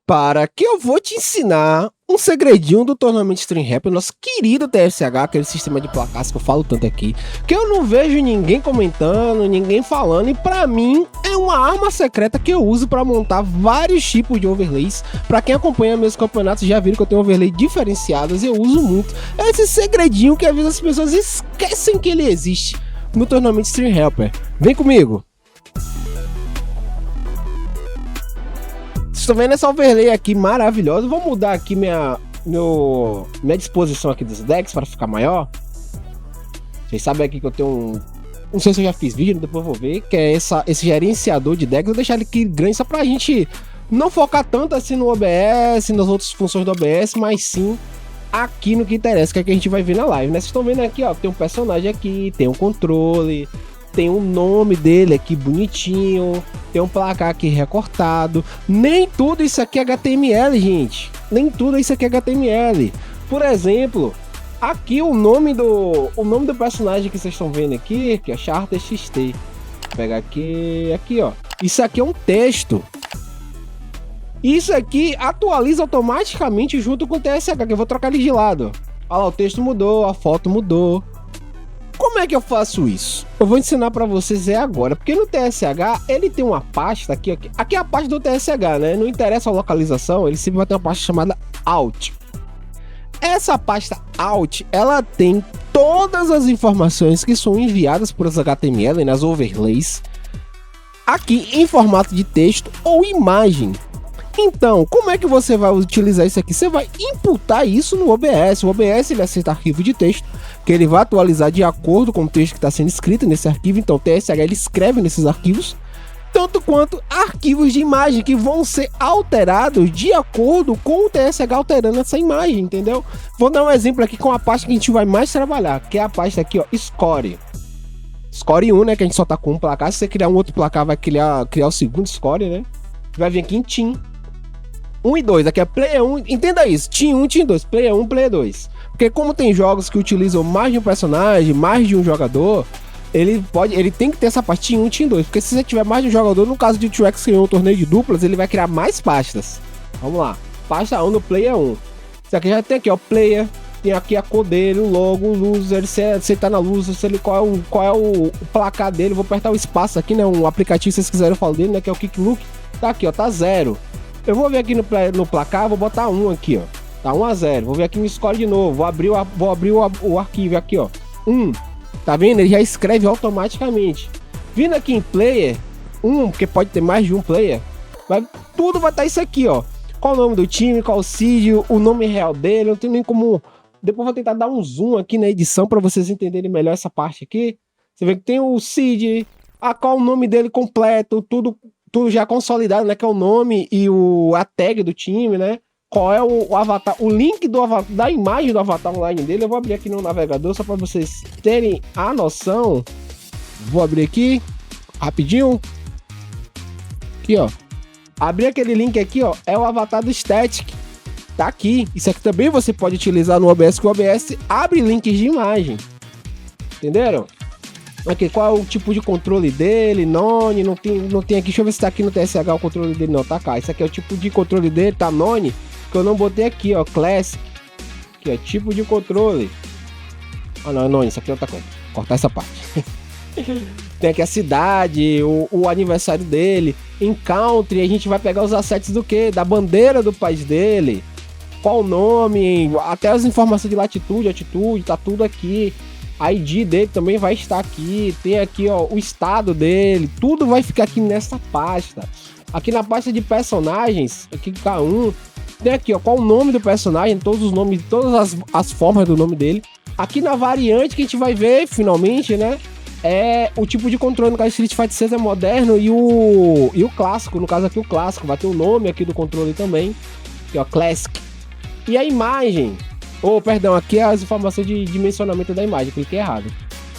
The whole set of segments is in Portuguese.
Prepara que eu vou te ensinar um segredinho do Tournament Stream Rap, nosso querido TSH, aquele sistema de placares que eu falo tanto aqui, que eu não vejo ninguém comentando, ninguém falando, e pra mim é uma arma secreta que eu uso pra montar vários tipos de overlays. Pra quem acompanha meus campeonatos já viram que eu tenho overlay diferenciados, eu uso muito. É esse segredinho que às vezes as pessoas esquecem que ele existe no Tournament Stream Helper. Vem comigo! Vocês estão vendo essa overlay aqui maravilhosa. Vou mudar aqui minha disposição aqui dos decks para ficar maior. Vocês sabem aqui que eu tenho um... Não sei se eu já fiz vídeo, depois eu vou ver. Que é esse gerenciador de decks. Vou deixar ele aqui grande só pra gente não focar tanto assim no OBS, nas outras funções do OBS, mas sim aqui no que interessa, que é que a gente vai ver na live, né? Vocês estão vendo aqui, ó, tem um personagem aqui, tem um controle, tem o nome dele aqui bonitinho, tem um placar aqui recortado. Nem tudo isso aqui é HTML, gente. Nem tudo isso aqui é HTML. Por exemplo, aqui o nome do personagem que vocês estão vendo aqui, que é Charter XT. Vou pegar aqui, ó. Isso aqui é um texto. Isso aqui atualiza automaticamente junto com o TSH, que eu vou trocar ele de lado. Olha lá, o texto mudou, a foto mudou. Como é que eu faço isso? Eu vou ensinar pra vocês agora, porque no TSH ele tem uma pasta aqui. Aqui é a pasta do TSH, né? Não interessa a localização, ele sempre vai ter uma pasta chamada Alt. Essa pasta Alt, ela tem todas as informações que são enviadas por HTML nas overlays aqui em formato de texto ou imagem. Então, como é que você vai utilizar isso aqui? Você vai imputar isso no OBS. O OBS ele aceita arquivo de texto, que ele vai atualizar de acordo com o texto que está sendo escrito nesse arquivo. Então, o TSH ele escreve nesses arquivos, tanto quanto arquivos de imagem que vão ser alterados de acordo com o TSH alterando essa imagem, entendeu? Vou dar um exemplo aqui com a pasta que a gente vai mais trabalhar, que é a pasta aqui, ó, Score. Score 1, né, que a gente só tá com um placar. Se você criar um outro placar, vai criar o segundo Score, né? Vai vir aqui em Team 1 e 2, aqui é Player 1, entenda isso, Team 1, Team 2, Player 1, Player 2. Porque como tem jogos que utilizam mais de um personagem, mais de um jogador, ele tem que ter essa parte Team 1, Team 2. Porque se você tiver mais de um jogador, no caso de T-Rex que ganhou um torneio de duplas, ele vai criar mais pastas. Vamos lá, pasta 1 no Player 1. Isso aqui já tem aqui, ó, Player, tem aqui a cor dele, o logo, o loser, se ele tá na luz, qual é o placar dele. Vou apertar o espaço aqui, né, um aplicativo, se vocês quiserem eu falo dele, né, que é o Kick Look. Tá aqui, ó, tá 0. Eu vou ver aqui no placar, vou botar 1 aqui, ó. Tá 1 a 0. Vou ver aqui no score de novo. Vou abrir o arquivo aqui, ó. 1. Tá vendo? Ele já escreve automaticamente. Vindo aqui em player 1, porque pode ter mais de um player, tudo vai estar isso aqui, ó. Qual o nome do time, qual o seed, o nome real dele. Não tem nem como... Depois vou tentar dar um zoom aqui na edição para vocês entenderem melhor essa parte aqui. Você vê que tem o seed, qual o nome dele completo, tudo já consolidado, né, que é o nome e a tag do time, né, qual é o avatar, o link da imagem do avatar online dele. Eu vou abrir aqui no navegador só para vocês terem a noção. Vou abrir aqui, rapidinho, aqui, ó, abrir aquele link aqui, ó, é o avatar do Static, tá aqui. Isso aqui também você pode utilizar no OBS, que o OBS abre links de imagem, entenderam? Aqui, qual é o tipo de controle dele, none, não tem aqui, deixa eu ver se tá aqui no TSH o controle dele, não, tá cá, isso aqui é o tipo de controle dele, tá none, que eu não botei aqui, ó, classic, aqui, ó, tipo de controle, não, none, isso aqui é outra coisa, cortar essa parte, tem aqui a cidade, o aniversário dele, em country, a gente vai pegar os assets do quê? Da bandeira do país dele, qual o nome, até as informações de latitude, altitude, tá tudo aqui. A ID dele também vai estar aqui, tem aqui, ó, o estado dele, tudo vai ficar aqui nessa pasta. Aqui na pasta de personagens, aqui K1, tem aqui, ó, qual o nome do personagem, todos os nomes, todas as formas do nome dele. Aqui na variante que a gente vai ver, finalmente, né, é o tipo de controle, no caso Street Fighter 6 é moderno, e o clássico, no caso aqui o clássico, vai ter o nome aqui do controle também, aqui, ó, Classic. E a imagem... perdão, aqui é as informações de dimensionamento da imagem, cliquei errado.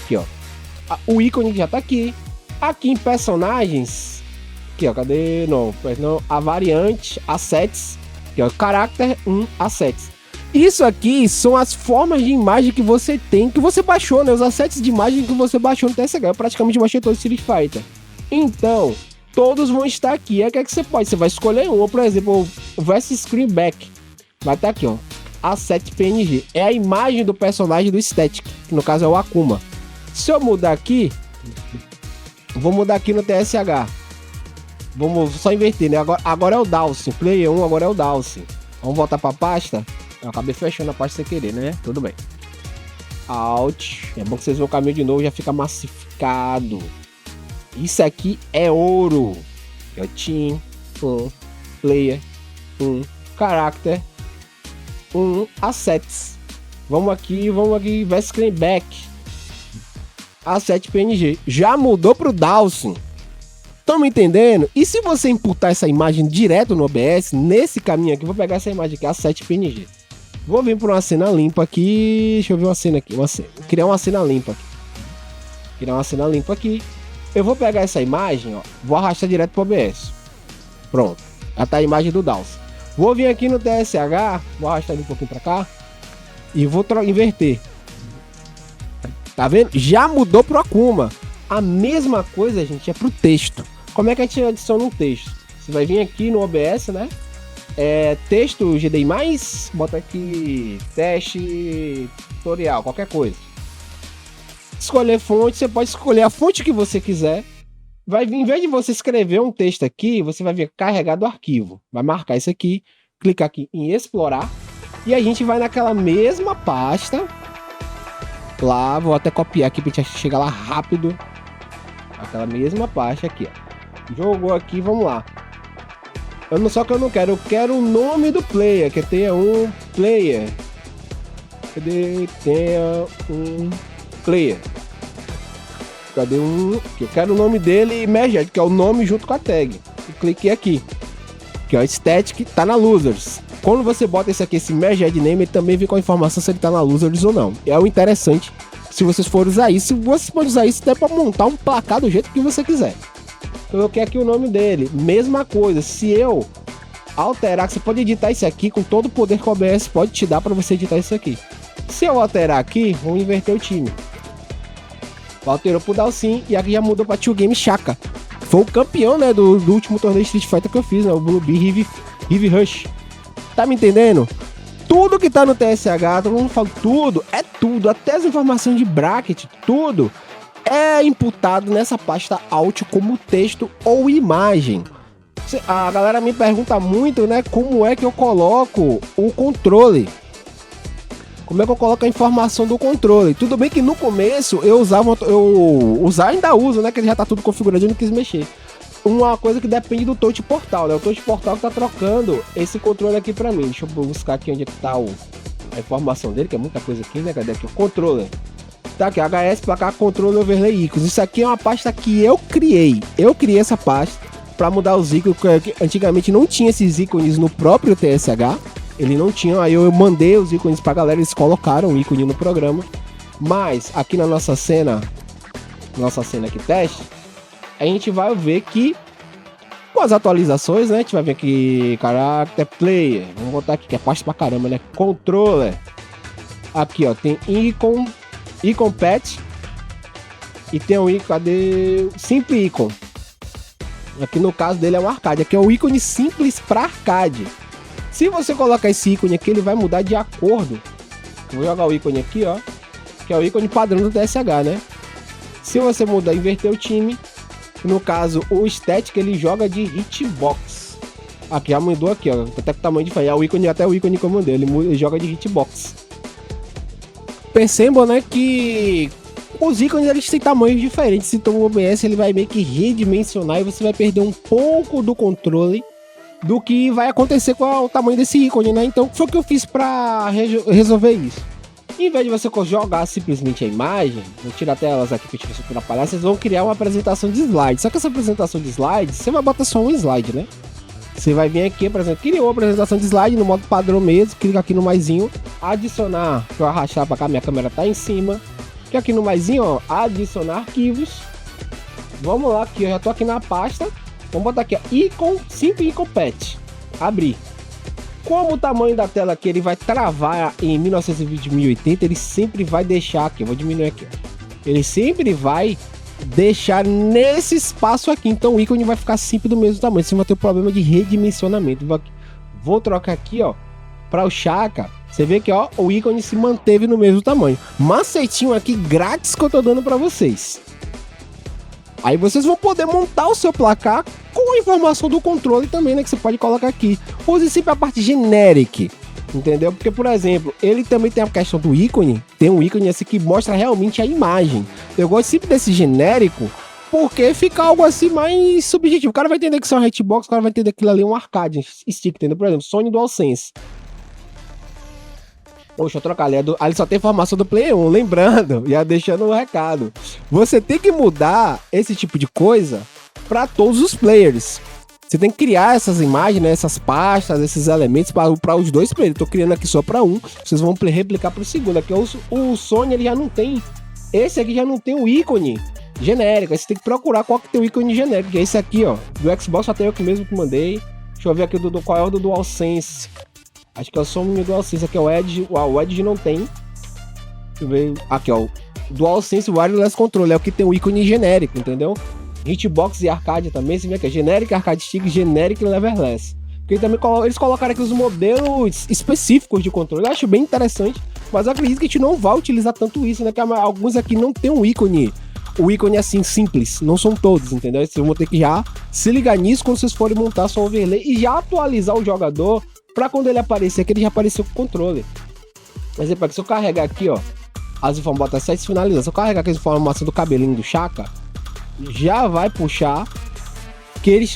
Aqui, ó. O ícone já tá aqui. Aqui em personagens. Aqui, ó, cadê? Não, a variante, assets. Aqui, ó, character 1, assets. Isso aqui são as formas de imagem que você tem, que você baixou, né? Os assets de imagem que você baixou no TSH. Eu praticamente baixei todo o Street Fighter. Então, todos vão estar aqui. Aí o que é que você pode? Você vai escolher um, por exemplo, o VS Screen Back. Vai estar aqui, ó. Asset PNG. É a imagem do personagem do Static, que no caso é o Akuma. Se eu mudar aqui, vou mudar aqui no TSH. Vamos só inverter, né? Agora é o Dawson. Player 1, agora é o Dawson. Vamos voltar pra pasta. Eu acabei fechando a pasta sem querer, né? Tudo bem. Alt. É bom que vocês vão o caminho de novo, já fica massificado. Isso aqui é ouro. É o Team, Player, Character, Assets. Vamos aqui, VS Screen Back. Asset PNG. Já mudou pro Dawson. Estão me entendendo? E se você imputar essa imagem direto no OBS, nesse caminho aqui, vou pegar essa imagem aqui, Asset PNG. Vou vir para uma cena limpa aqui. Deixa eu ver uma cena aqui. Criar uma cena limpa aqui. Eu vou pegar essa imagem, ó. Vou arrastar direto pro OBS. Pronto. Já tá a imagem do Dawson. Vou vir aqui no TSH. Vou arrastar ele um pouquinho para cá. E vou inverter. Tá vendo? Já mudou pro Akuma. A mesma coisa, gente, é pro texto. Como é que a gente adiciona um texto? Você vai vir aqui no OBS, né? Texto GDI+, bota aqui teste tutorial, qualquer coisa. Escolher fonte, você pode escolher a fonte que você quiser. Em vez de você escrever um texto aqui, você vai vir carregar do arquivo. Vai marcar isso aqui, clicar aqui em explorar. E a gente vai naquela mesma pasta. Lá, vou até copiar aqui pra gente chegar lá rápido. Aquela mesma pasta aqui, ó. Jogou aqui, vamos lá. Só que eu quero o nome do player, que tenha um player. Cadê? Tenha um player. Cadê um? Eu quero o nome dele e Merged, que é o nome junto com a tag. E cliquei aqui. Que é o Static, tá na Losers. Quando você bota esse Merged Name, ele também vem com a informação se ele tá na Losers ou não. É o interessante. Se vocês forem usar isso, você pode usar isso até para montar um placar do jeito que você quiser. Coloquei aqui o nome dele. Mesma coisa, se eu alterar, você pode editar isso aqui com todo o poder que o OBS pode te dar para você editar isso aqui. Se eu alterar aqui, vamos inverter o time. Alterou pro Dawson e aqui já mudou para Tio Game Shaka. Foi o campeão, né, do último torneio Street Fighter que eu fiz, né, o Blue Bee Heavy Rush. Tá me entendendo? Tudo que tá no TSH, todo mundo fala tudo, é tudo, até as informações de bracket, tudo é imputado nessa pasta Alt como texto ou imagem. A galera me pergunta muito, né, como é que eu coloco o controle. Como é que eu coloco a informação do controle? Tudo bem que no começo eu ainda uso, né, que ele já tá tudo configurado e não quis mexer. Uma coisa que depende do touch portal, né? O touch portal que tá trocando esse controle aqui pra mim. Deixa eu buscar aqui onde é que tá a informação dele, que é muita coisa aqui, né? Cadê aqui? O controller. Tá aqui, HS, placar, controle, overlay, ícones. Isso aqui é uma pasta que eu criei. Eu criei essa pasta pra mudar os ícones, que antigamente não tinha esses ícones no próprio TSH. Ele não tinha, aí eu mandei os ícones pra galera, eles colocaram o ícone no programa. Mas aqui na nossa cena aqui teste, a gente vai ver que com as atualizações, né, a gente vai ver aqui Character Player, vamos botar aqui que é pasta pra caramba, né, Controller. Aqui, ó, tem Icon Pet e tem o ícone, cadê? Simple Icon. Aqui no caso dele é um arcade, aqui é o ícone simples para arcade. Se você colocar esse ícone aqui, ele vai mudar de acordo. Vou jogar o ícone aqui, ó, que é o ícone padrão do TSH, né? Se você mudar, inverter o time, no caso o Static, ele joga de hitbox. Aqui já mudou aqui, ó, até que o tamanho diferente. É o ícone, até o ícone que eu mandei, ele joga de hitbox. Percebam, né, que os ícones eles têm tamanhos diferentes. Então o OBS ele vai meio que redimensionar e você vai perder um pouco do controle do que vai acontecer com o tamanho desse ícone, né? Então foi o que eu fiz para resolver isso. Em vez de você jogar simplesmente a imagem, vou tirar até elas aqui para te atrapalhar, vocês vão criar uma apresentação de slides. Só que essa apresentação de slides, você vai botar só um slide, né? Você vai vir aqui, por exemplo, criou a apresentação de slide no modo padrão mesmo, clica aqui no maisinho, adicionar, deixa eu arrastar para cá, minha câmera tá em cima. Clica aqui no maisinho, ó, adicionar arquivos. Vamos lá, aqui eu já tô aqui na pasta. Vamos botar aqui, ó, Icon, Simple Icon Pet. Abrir. Como o tamanho da tela aqui ele vai travar em 1920 1080, ele sempre vai deixar aqui, eu vou diminuir aqui, ó. Ele sempre vai deixar nesse espaço aqui. Então o ícone vai ficar sempre do mesmo tamanho. Você vai ter um problema de redimensionamento. Vou trocar aqui, ó, para o Chaka. Você vê que, ó, o ícone se manteve no mesmo tamanho. Macetinho aqui grátis que eu tô dando para vocês. Aí vocês vão poder montar o seu placar com a informação do controle também, né? Que você pode colocar aqui. Use sempre a parte generic, entendeu? Porque, por exemplo, ele também tem a questão do ícone. Tem um ícone assim que mostra realmente a imagem. Eu gosto sempre desse genérico, porque fica algo assim mais subjetivo. O cara vai entender que isso é um hitbox, o cara vai entender que aquilo ali é um arcade stick, entendeu? Por exemplo, Sony DualSense. Poxa, eu trocar ali, ali só tem informação do Play 1, lembrando, já deixando o recado. Você tem que mudar esse tipo de coisa para todos os players. Você tem que criar essas imagens, né, essas pastas, esses elementos para os dois players. Eu tô criando aqui só para um, vocês vão replicar para o segundo. Aqui o Sony ele já não tem, esse aqui já não tem o ícone genérico. Aí você tem que procurar qual que tem o ícone genérico, que é esse aqui, ó. Do Xbox só tem eu que mesmo que mandei. Deixa eu ver aqui qual é o do DualSense. Acho que é o Sony DualSense, aqui é o Edge. O Edge não tem. Deixa eu ver. Aqui, ó. DualSense Wireless Controller é o que tem o ícone genérico, entendeu? Hitbox e arcade também, você vê que é genérico, arcade stick, genérico e leverless. Porque também eles colocaram aqui os modelos específicos de controle. Eu acho bem interessante, mas eu acredito que a gente não vai utilizar tanto isso, né? Que alguns aqui não tem um ícone. O ícone assim, simples. Não são todos, entendeu? Vocês vão ter que já se ligar nisso quando vocês forem montar sua overlay e já atualizar o jogador pra quando ele aparecer aqui, ele já apareceu com o controle. Por exemplo, se eu carregar aqui, ó, as informações, bota 7 finalizadas. Se eu carregar aqui as informações do cabelinho do Chaka, já vai puxar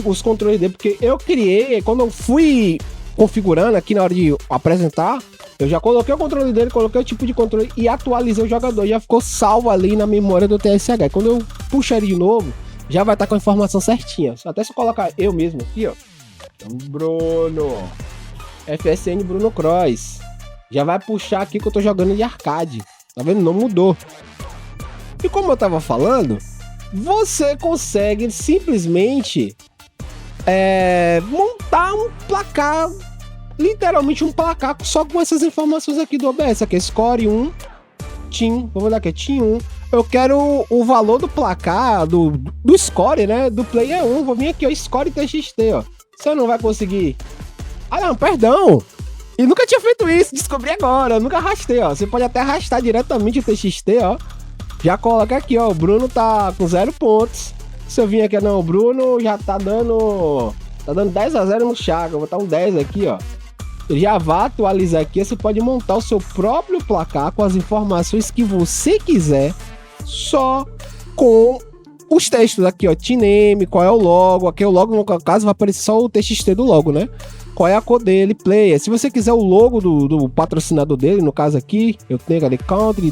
os controles dele, porque eu criei, quando eu fui configurando aqui na hora de apresentar, eu já coloquei o controle dele, coloquei o tipo de controle e atualizei o jogador, já ficou salvo ali na memória do TSH. E quando eu puxar ele de novo, já vai estar com a informação certinha. Até se eu colocar eu mesmo aqui, ó, Bruno FSN Bruno Cross, já vai puxar aqui que eu tô jogando de arcade, tá vendo? Não mudou. E como eu tava falando, você consegue simplesmente montar um placar, literalmente um placar só com essas informações aqui do OBS. Aqui é Score 1, Team, vamos dar aqui, Team 1. Eu quero o valor do placar, do score, né, do player 1. Vou vir aqui, ó, Score TXT, ó. Você não vai conseguir... Ah, não, perdão. E nunca tinha feito isso, descobri agora. Eu nunca arrastei, ó. Você pode até arrastar diretamente o TXT, ó. Já coloca aqui, ó. O Bruno tá com 0 pontos. Se eu vir aqui, não, o Bruno já tá dando 10-0 no Chaka. Vou botar um 10 aqui, ó. Ele já vai atualizar aqui. Você pode montar o seu próprio placar com as informações que você quiser, só com os textos aqui, ó. Team name, qual é o logo. Aqui é o logo, no caso, vai aparecer só o TXT do logo, né? Qual é a cor dele, player. Se você quiser o logo do patrocinador dele, no caso aqui, eu tenho, cadê? Country,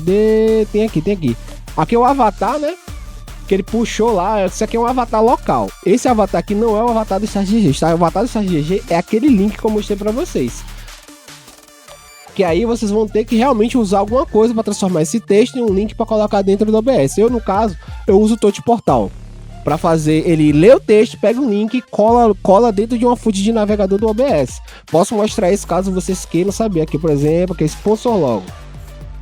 tem aqui. Aqui é o avatar, né? Que ele puxou lá, isso aqui é um avatar local. Esse avatar aqui não é o avatar do Start GG, tá? O avatar do Start GG é aquele link que eu mostrei pra vocês. Que aí vocês vão ter que realmente usar alguma coisa para transformar esse texto em um link para colocar dentro do OBS. Eu, no caso, eu uso o Touch Portal. Para fazer ele ler o texto, pega um link e cola dentro de uma fonte de navegador do OBS. Posso mostrar isso caso vocês queiram saber. Aqui, por exemplo, aqui é Sponsor Logo.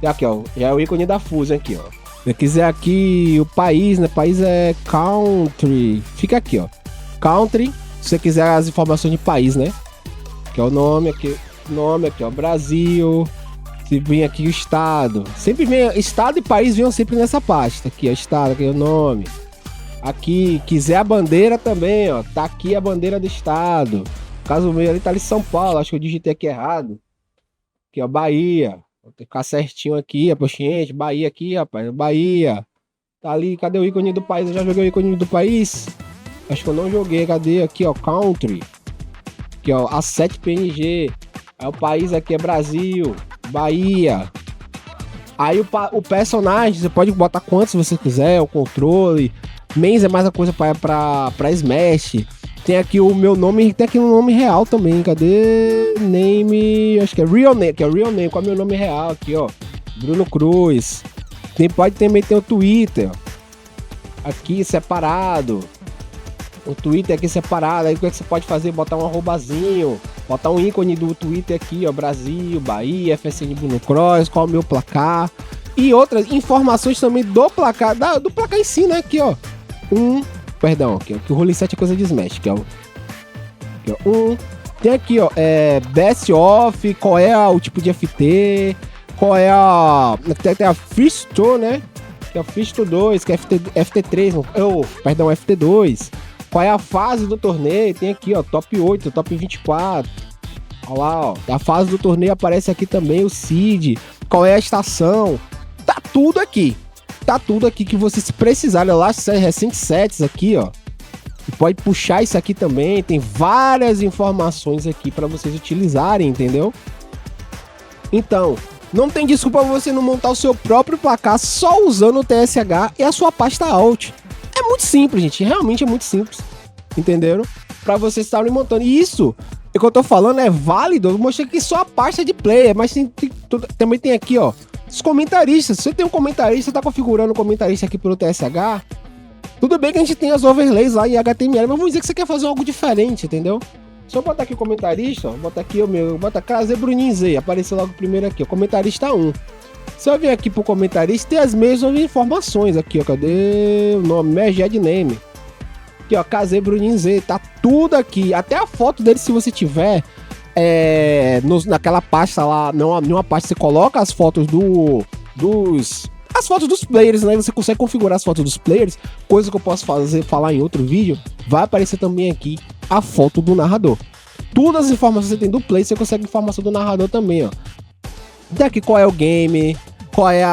E aqui, ó, já é o ícone da Fusion aqui, ó. Se quiser aqui o país, né? País é Country. Fica aqui, ó. Country. Se você quiser as informações de país, né? Que é o nome aqui. Nome aqui, ó. Brasil. Se vem aqui o estado. Sempre vem. Estado e país vêm sempre nessa pasta. Aqui, ó. Estado, aqui é o nome. Aqui, quiser a bandeira também, ó. Tá aqui a bandeira do estado. Caso meu ali tá ali São Paulo. Acho que eu digitei aqui errado. Aqui, ó. Bahia. Vou ter que ficar certinho aqui, gente. Bahia aqui, rapaz. Bahia. Tá ali. Cadê o ícone do país? Eu já joguei o ícone do país? Acho que eu não joguei. Cadê? Aqui, ó. Country. Aqui, ó. A7 PNG. Aí o país aqui é Brasil. Bahia. Aí o personagem, você pode botar quantos você quiser. O controle. Mains é mais a coisa pra Smash. Tem aqui o meu nome, tem aqui um nome real também. Cadê? Name, acho que é Real Name, que é Real Name. Qual é o meu nome real aqui, ó? Bruno Cruz. Pode também ter o Twitter, ó. Aqui separado. O Twitter aqui separado. Aí o que você pode fazer? Botar um arrobazinho. Botar um ícone do Twitter aqui, ó. Brasil, Bahia, FSN Bruno Cross. Qual é o meu placar? e outras informações também do placar, do placar em si, né? Aqui, ó. Perdão, aqui, ó, que o Role 7 é coisa de Smash, aqui, ó. Aqui, ó. Tem aqui, ó, best of, qual é o tipo de FT, qual é tem a First Tour, né? Que é o First Tour 2, que é FT3, perdão, FT2. Qual é a fase do torneio? Tem aqui, ó, top 8, top 24. Olha lá, ó. A fase do torneio aparece aqui também, o seed. Qual é a estação? Tá tudo aqui. Tá tudo aqui que vocês precisarem. Lá, recente sets aqui, ó. Pode puxar isso aqui também. Tem várias informações aqui para vocês utilizarem, entendeu? Então, não tem desculpa você não montar o seu próprio placar só usando o TSH e a sua pasta alt. É muito simples, gente. Realmente é muito simples. Entenderam? Para vocês estarem montando. E isso, o que eu tô falando é válido. Eu mostrei aqui só a pasta de player, mas também tem aqui, ó, os comentaristas. Se você tem um comentarista, tá configurando o comentarista aqui pelo TSH. Tudo bem que a gente tem as overlays lá em HTML, mas vamos dizer que você quer fazer algo diferente, entendeu? Só botar aqui o comentarista, ó, botar aqui o meu, bota Caser Bruninho Z, apareceu logo primeiro aqui, ó, comentarista 1. Se eu vir aqui pro comentarista, tem as mesmas informações aqui, ó, cadê o nome? Merged Name. Aqui, ó, Caser Bruninho Z, tá tudo aqui, até a foto dele, se você tiver naquela pasta lá, numa pasta você coloca as fotos as fotos dos players, né? Você consegue configurar as fotos dos players, coisa que eu posso falar em outro vídeo. Vai aparecer também aqui a foto do narrador. Todas as informações que você tem do player, você consegue informação do narrador também, ó. Daqui qual é o game, qual é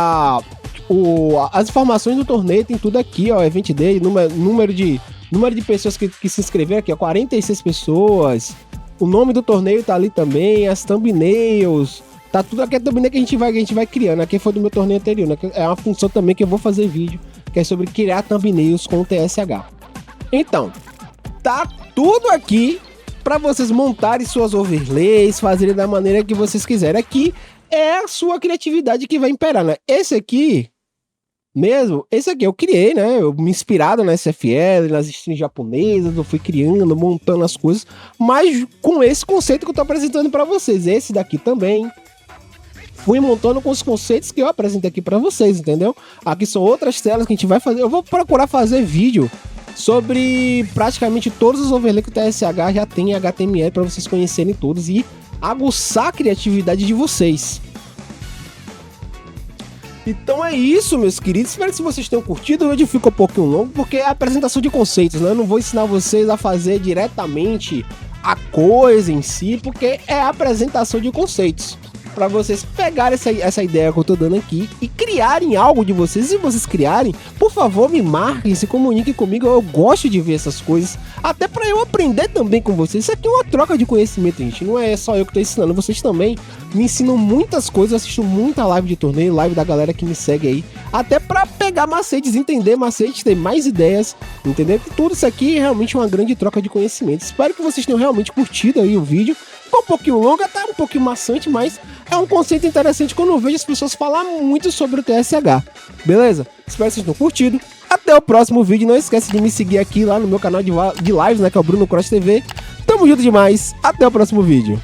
as informações do torneio, tem tudo aqui, ó. Event day, número de pessoas que se inscreveram aqui, ó, 46 pessoas. O nome do torneio tá ali também, as thumbnails. Tá tudo aqui, é thumbnail que a gente vai criando. Aqui foi do meu torneio anterior, né? É uma função também que eu vou fazer vídeo, que é sobre criar thumbnails com o TSH. Então, tá tudo aqui para vocês montarem suas overlays, fazerem da maneira que vocês quiserem. Aqui é a sua criatividade que vai imperar, né? Esse aqui eu criei, né? Eu me inspirado na SFL, nas streams japonesas, eu fui criando, montando as coisas, mas com esse conceito que eu tô apresentando para vocês. Esse daqui também fui montando com os conceitos que eu apresentei aqui para vocês, entendeu? Aqui são outras telas que a gente vai fazer. Eu vou procurar fazer vídeo sobre praticamente todos os overlays que o TSH já tem em HTML para vocês conhecerem todos e aguçar a criatividade de vocês. Então é isso, meus queridos. Espero que vocês tenham curtido. O vídeo ficou um pouquinho longo porque é a apresentação de conceitos, né? Eu não vou ensinar vocês a fazer diretamente a coisa em si, porque é a apresentação de conceitos. Para vocês pegarem essa ideia que eu tô dando aqui e criarem algo de vocês. Se vocês criarem, por favor, me marquem, se comuniquem comigo. Eu gosto de ver essas coisas, até para eu aprender também com vocês. Isso aqui é uma troca de conhecimento, gente. Não é só eu que tô ensinando, vocês também me ensinam muitas coisas. Eu assisto muita live de torneio, live da galera que me segue aí, até para pegar macetes, entender macetes, ter mais ideias, entender que tudo isso aqui é realmente uma grande troca de conhecimento. Espero que vocês tenham realmente curtido aí o vídeo. Ficou um pouquinho longo, tá um pouquinho maçante, mas é um conceito interessante quando eu vejo as pessoas falar muito sobre o TSH. Beleza? Espero que vocês tenham curtido. Até o próximo vídeo. Não esquece de me seguir aqui lá no meu canal de lives, né? Que é o Bruno Cross TV. Tamo junto demais. Até o próximo vídeo.